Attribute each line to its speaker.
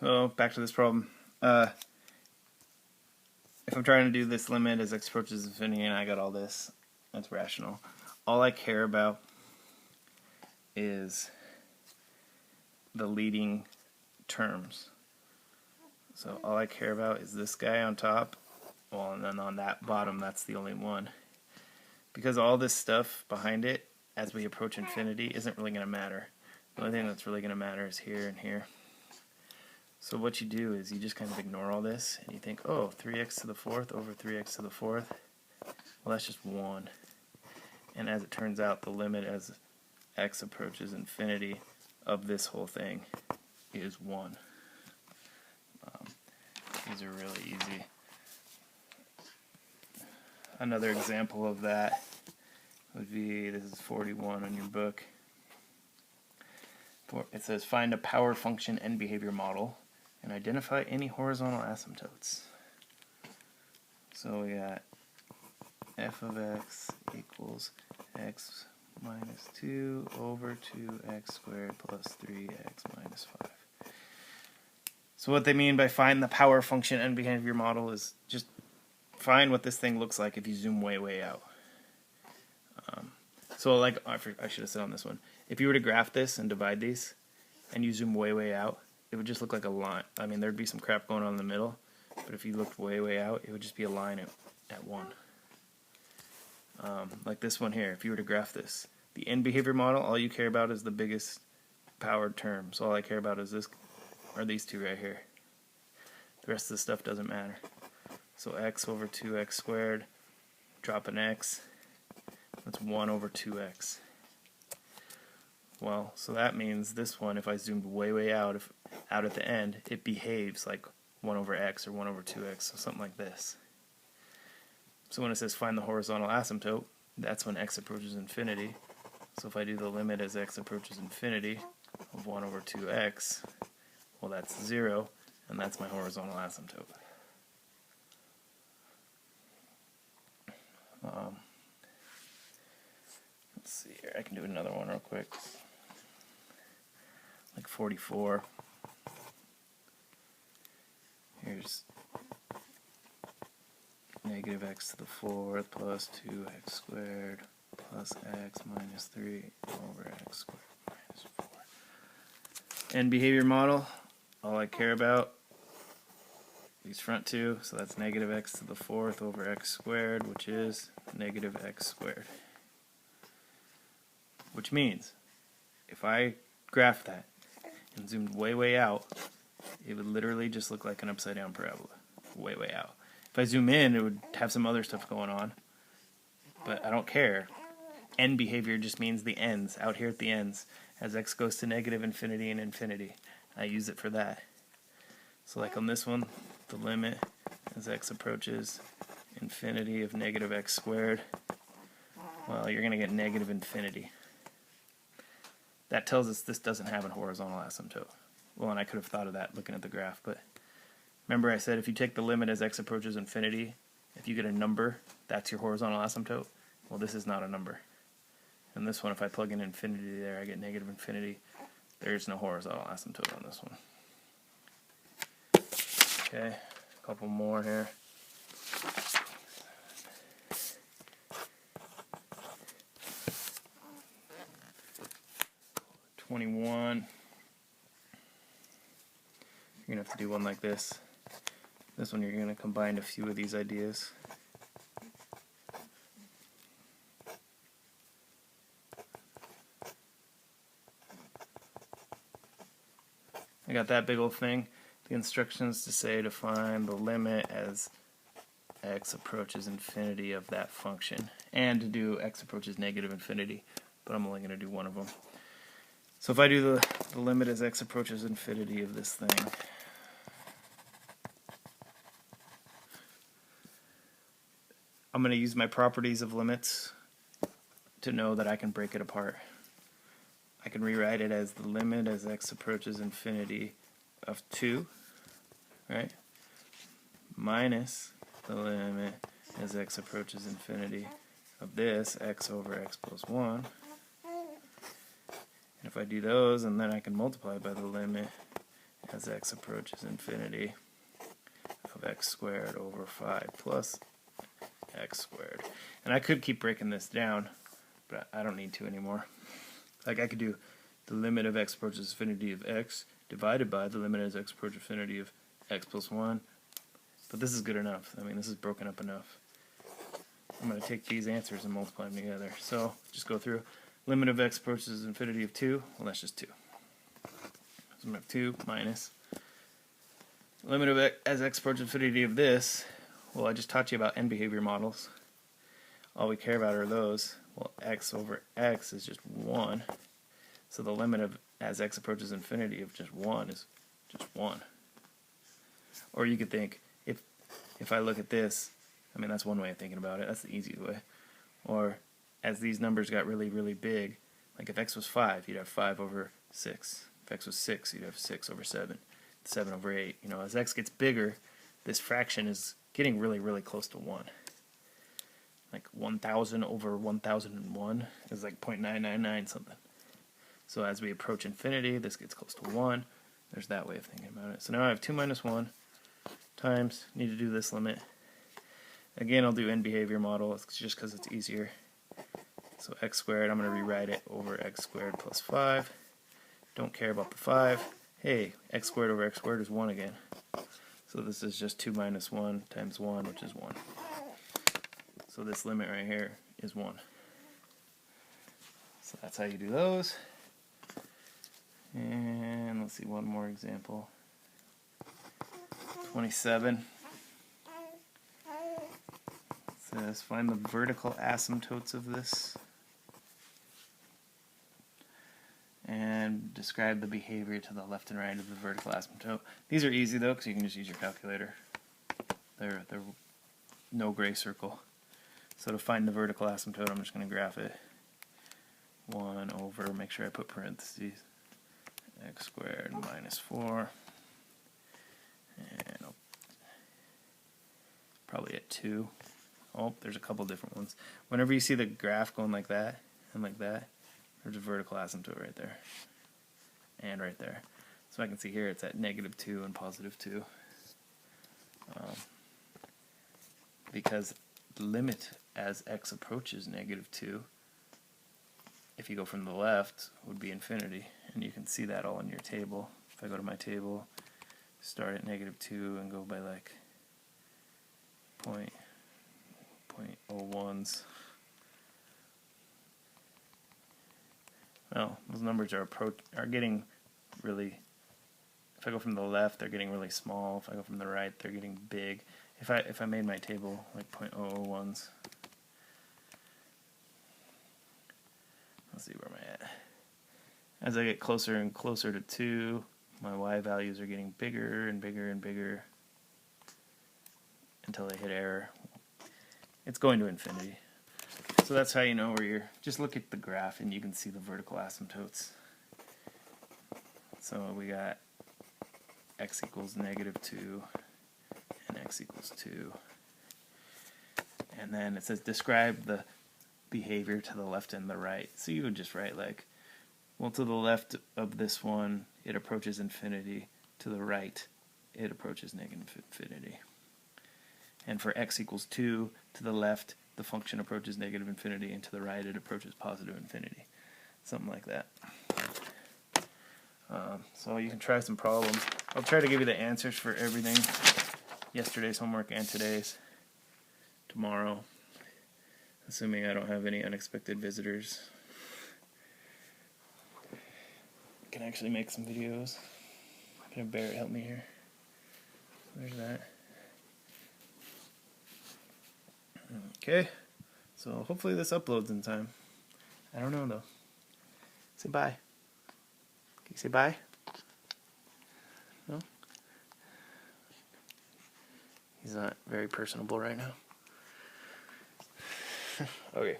Speaker 1: So back to this problem. If I'm trying to do this limit as x approaches infinity and I got all this, that's rational. All I care about is the leading terms. So all I care about is this guy on top, well, and then on that bottom, that's the only one. Because all this stuff behind it, as we approach infinity, isn't really going to matter. The only thing that's really going to matter is here and here. So what you do is you just kind of ignore all this, and you think, oh, 3x to the fourth over 3x to the fourth, well, that's just 1. And as it turns out, the limit as x approaches infinity of this whole thing is 1. These are really easy. Another example of that would be, this is 41 on your book. It says, find a power function and behavior model and identify any horizontal asymptotes. So we got f of x equals x minus 2 over 2x squared plus 3x minus 5. So what they mean by find the power function and behavior model is just find what this thing looks like if you zoom way, way out. So like, I should have said on this one, if you were to graph this and divide these, and you zoom way, way out, it would just look like a line. I mean, there'd be some crap going on in the middle, but if you looked way, way out, it would just be a line at 1. Like this one here, if you were to graph this, the end behavior model, all you care about is the biggest powered term. So all I care about is this, or these two right here. The rest of the stuff doesn't matter. So x over 2x squared, drop an x, that's 1 over 2x. Well, so that means this one, if I zoomed way, way out, out at the end, it behaves like 1 over x or 1 over 2x, so something like this. So when it says find the horizontal asymptote, that's when x approaches infinity. So if I do the limit as x approaches infinity of 1 over 2x, well, that's 0, and that's my horizontal asymptote. Let's see here, I can do another one real quick. Like 44. Here's negative x to the fourth plus 2x squared plus x minus 3 over x squared minus 4. And behavior model, all I care about, these front two, so that's negative x to the fourth over x squared, which is negative x squared. Which means, if I graph that and zoomed way, way out, it would literally just look like an upside down parabola. Way, way out. If I zoom in, it would have some other stuff going on. But I don't care. End behavior just means the ends, out here at the ends. As x goes to negative infinity and infinity. I use it for that. So like on this one, the limit as x approaches infinity of negative x squared, well, you're going to get negative infinity. That tells us this doesn't have a horizontal asymptote. Well, and I could have thought of that looking at the graph, but remember I said if you take the limit as x approaches infinity, if you get a number, that's your horizontal asymptote. Well, this is not a number. And this one, if I plug in infinity there, I get negative infinity. There's no horizontal asymptote on this one. Okay, a couple more here. You're going to have to do one like this. This one you're going to combine a few of these ideas. I got that big old thing. The instructions to say to find the limit as x approaches infinity of that function, and to do x approaches negative infinity, but I'm only going to do one of them. So if I do the limit as x approaches infinity of this thing, I'm going to use my properties of limits to know that I can break it apart. I can rewrite it as the limit as x approaches infinity of 2, right, minus the limit as x approaches infinity of this, x over x plus 1. And if I do those, and then I can multiply by the limit as x approaches infinity of x squared over 5 plus x squared. And I could keep breaking this down, but I don't need to anymore. Like I could do the limit of x approaches infinity of x divided by the limit as x approaches infinity of x plus 1. But this is good enough. I mean, this is broken up enough. I'm going to take these answers and multiply them together. So just go through. Limit of x approaches infinity of 2. Well, that's just 2. So I'm going to have 2 minus. Limit of x as x approaches infinity of this. Well, I just taught you about end behavior models. All we care about are those. Well, x over x is just 1. So the limit of as x approaches infinity of just 1 is just 1. Or you could think, if I look at this, I mean, that's one way of thinking about it. That's the easiest way. Or as these numbers got really, really big, like if x was 5, you'd have 5 over 6. If x was 6, you'd have 6 over 7. 7 over 8. You know, as x gets bigger, this fraction is getting really, really close to 1. Like 1,000 over 1,001 is like 0.999 something. So as we approach infinity, this gets close to 1. There's that way of thinking about it. So now I have 2 minus 1 times, need to do this limit. Again, I'll do end behavior model just because it's easier. So x squared, I'm going to rewrite it over x squared plus 5. Don't care about the 5. Hey, x squared over x squared is 1 again. So this is just 2 minus 1 times 1, which is 1. So this limit right here is 1. So that's how you do those. And let's see one more example. 27. It says find the vertical asymptotes of this and describe the behavior to the left and right of the vertical asymptote. These are easy though because you can just use your calculator. They're no gray circle. So to find the vertical asymptote, I'm just going to graph it. 1 over, make sure I put parentheses, x squared minus 4. And I'll probably at 2. Oh, there's a couple different ones. Whenever you see the graph going like that and like that, there's a vertical asymptote right there. And right there. So I can see here it's at -2 and +2. Because the limit as x approaches -2, if you go from the left, would be infinity. And you can see that all in your table. If I go to my table, start at -2 and go by like 0.01s. Well, those numbers are getting really, if I go from the left, they're getting really small. If I go from the right, they're getting big. If I made my table like 0.001s, let's see where am I at. As I get closer and closer to 2, my y values are getting bigger and bigger and bigger until they hit error. It's going to infinity. So that's how you know where you're. Just look at the graph and you can see the vertical asymptotes. So we got x equals -2 and x equals 2. And then it says describe the behavior to the left and the right. So you would just write like, well, to the left of this one, it approaches infinity. To the right, it approaches -infinity. And for x equals 2, to the left, the function approaches -infinity, and to the right, it approaches +infinity. Something like that. So you can try some problems. I'll try to give you the answers for everything. Yesterday's homework and today's. Tomorrow. Assuming I don't have any unexpected visitors. I can actually make some videos. Can Barrett help me here? There's that. Okay. So hopefully this uploads in time. I don't know though. Say bye. Can you say bye? No? He's not very personable right now. Okay.